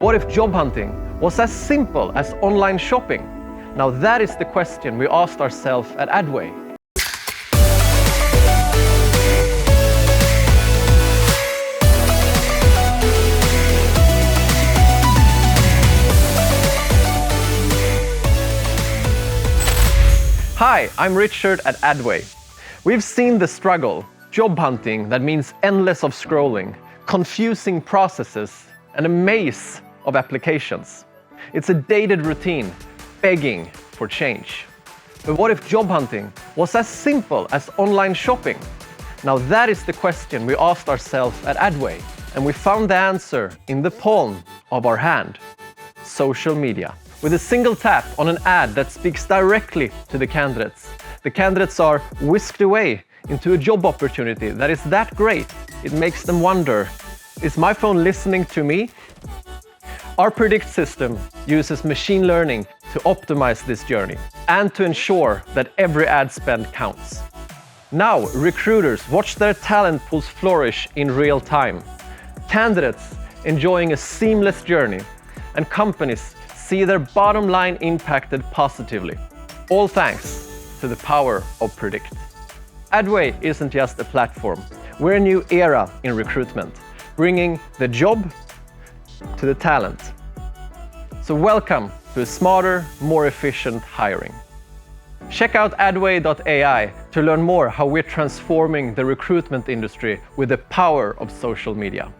What if job hunting was as simple as online shopping? Now that is the question we asked ourselves at Adway. Hi, I'm Richard at Adway. We've seen the struggle, job hunting that means endless of scrolling, confusing processes, and a maze of applications. It's a dated routine, begging for change. But what if job hunting was as simple as online shopping? Now that is the question we asked ourselves at Adway, and we found the answer in the palm of our hand: social media. With a single tap on an ad that speaks directly to the candidates are whisked away into a job opportunity that is that great, it makes them wonder, is my phone listening to me? Our Predict system uses machine learning to optimize this journey and to ensure that every ad spend counts. Now, recruiters watch their talent pools flourish in real time. Candidates enjoying a seamless journey, and companies see their bottom line impacted positively. All thanks to the power of Predict. Adway isn't just a platform. We're a new era in recruitment, bringing the job to the talent. So welcome to a smarter, more efficient hiring. Check out adway.ai to learn more how we're transforming the recruitment industry with the power of social media.